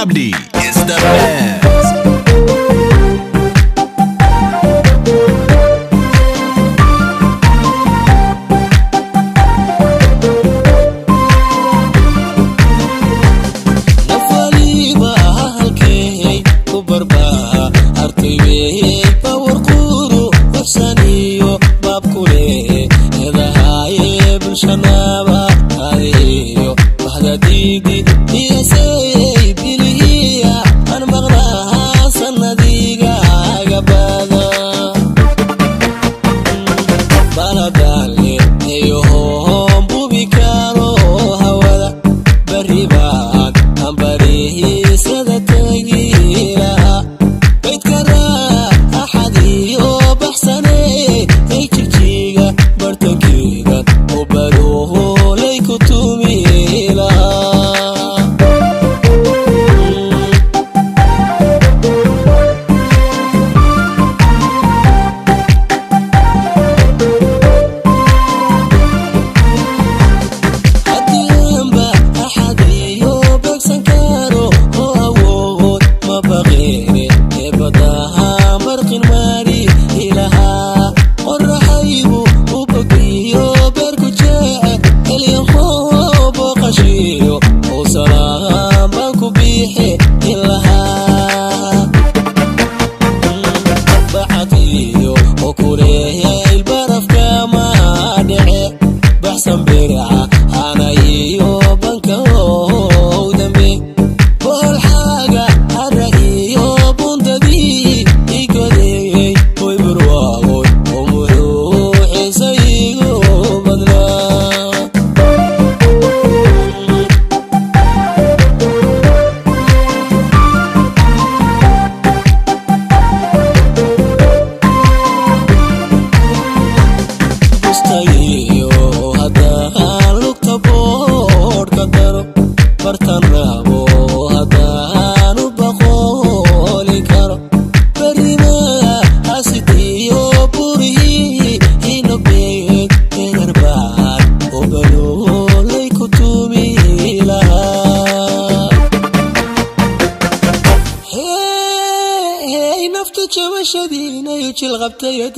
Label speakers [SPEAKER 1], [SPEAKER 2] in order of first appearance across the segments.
[SPEAKER 1] Abdi is the best.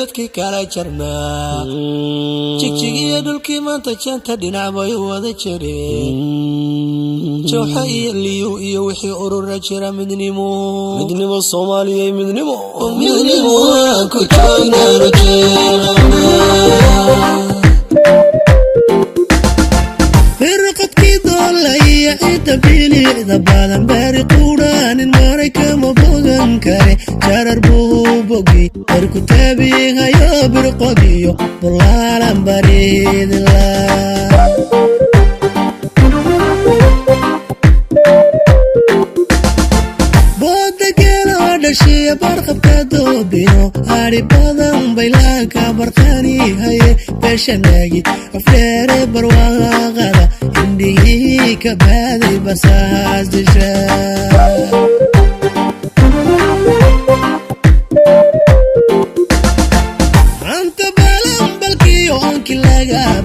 [SPEAKER 2] dadkii kala jarnaa jigjigiyo dhulkii maanta janta dhinac bay wada jireen jooxa iyo liyo iyo wixii urura jira midnimo Soomaaliya midnimo ku joognaa firqadkii doolaya inta biliicda badan bari quudhaanin maraykan ma bogan kare jarar buu bogi barku taabihayo birqodiyo bulaalan baridila booda geeloo dhashiya barqabka doobino hari badan baylaanka barqani haye beeshanaagi afdheere barwaaqada indhihii ka baaday basaas disha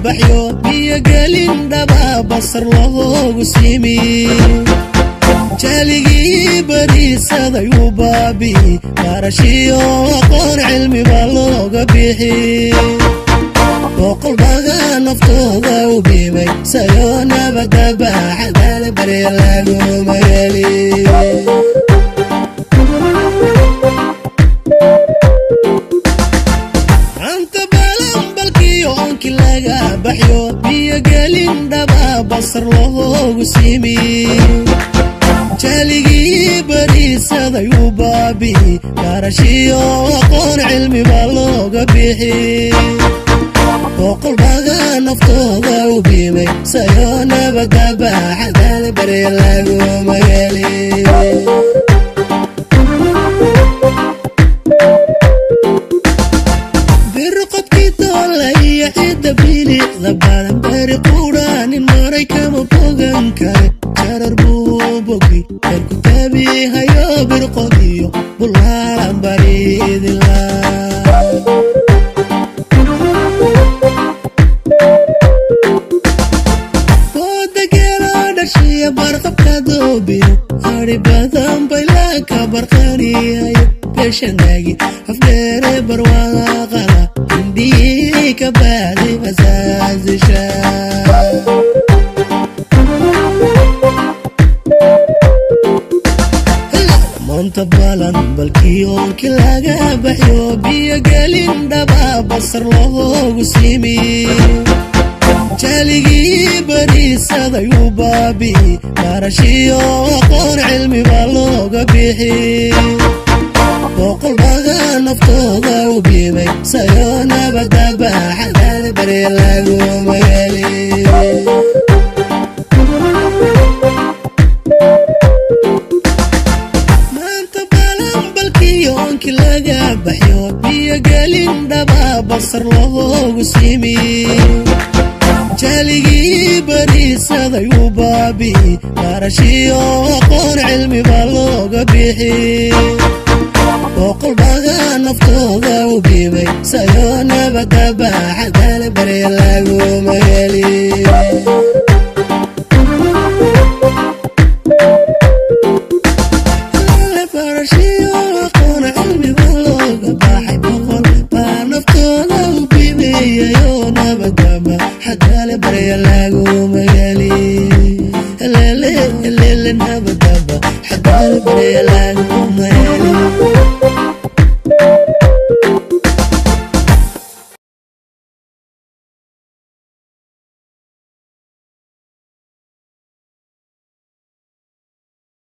[SPEAKER 2] baxyo biyo gelin dhaba basar loogu simi jaligii bariisaday u baabi barashiyo aqoon cilmi baa looga bixi boqol baga naftooda u biimay sayo nabada baaxadala barya lagu mageli baxyo biyo gelin dhaba basar loogu simi jaligii bariisaday u baabi barashiyo aqoon cilmi baa looga bixi boqol baga naftooda u biimay sayo nabada baaxadala barya lagu mageli badan bari quudhaanin maraykan ma bogan kare jarar buu bogi barku taabihayo birqodiyo bulaalan baridila booda geeloo dhashiya barqabka doobino bari badan bayla ka barqaniyayo beeshanagi afdheere barwaaqada indhii ka baaday masaasisha monta balan balkiyonki laga baxyo biyo gelin dhaba basar loogu simi jaaligii bariisaday u baabi barashiyo aqoon cilmi baa looga bixi boqol baga naftooda u biibay sayo nabadaba xadaal bari laguma heli yonki laga baxyo biyo gelin dhaba basar loogu simi jaaligii bariisaday u baabi barashiyo aqoon cilmi baa looga bixi boqol baga naftooda u biibay sayo nabadaba xadaal bari laguma heli حدال بري لاغوما يالي الليل نبدأ حدال بري لاغوما يالي